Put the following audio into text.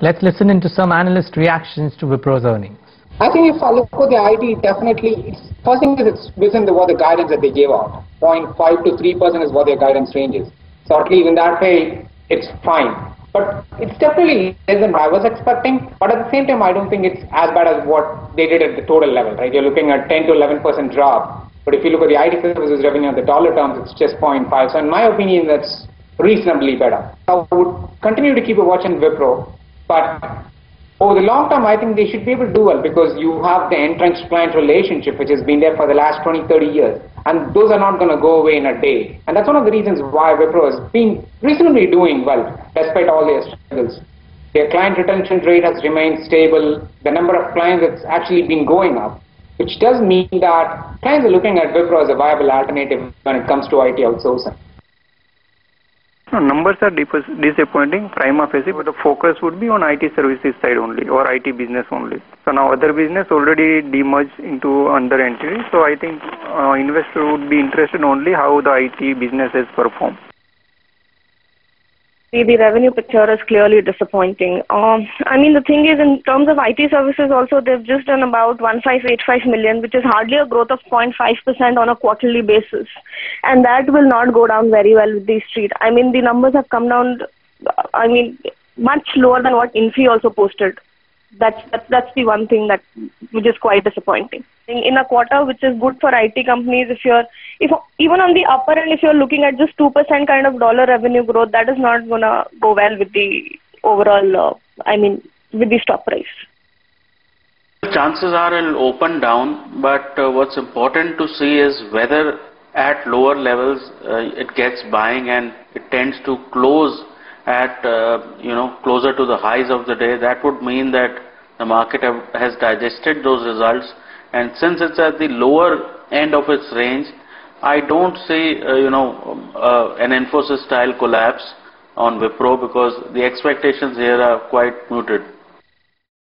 Let's listen into some analyst reactions to Wipro's earnings. I think if I look at the IT, definitely, first thing is it's within what the guidance that they gave out. 0.5 to 3% is what their guidance range is. So at least in that way, it's fine. But it's definitely less than I was expecting. But at the same time, I don't think it's as bad as what they did at the total level, right? You're looking at 10 to 11% drop. But if you look at the IT services revenue in the dollar terms, it's just 0.5. So in my opinion, that's reasonably better. I would continue to keep a watch on Wipro, but over the long term, I think they should be able to do well because you have the entrenched client relationship which has been there for the last 20, 30 years. And those are not going to go away in a day. And that's one of the reasons why Wipro has been reasonably doing well despite all their struggles. Their client retention rate has remained stable. The number of clients has actually been going up, which does mean that clients are looking at Wipro as a viable alternative when it comes to IT outsourcing. No, numbers are disappointing, prima facie, but the focus would be on IT services side only or IT business only. So now other business already demerged into another entity. So I think investor would be interested only how the IT business has performed. The revenue picture is clearly disappointing. I mean, the thing is, in terms of IT services also, they've just done about 1585 million, which is hardly a growth of 0.5% on a quarterly basis. And that will not go down very well with the street. I mean, the numbers have come down, I mean, much lower than what Infi also posted. That's the one thing which is quite disappointing. In a quarter which is good for IT companies, if even on the upper end, if you're looking at just 2% kind of dollar revenue growth, that is not gonna go well with the overall, with the stock price. Chances are it'll open down, but what's important to see is whether at lower levels it gets buying and it tends to close at closer to the highs of the day. That would mean that the market has digested those results, and since it's at the lower end of its range, I don't see an Infosys style collapse on Wipro because the expectations here are quite muted.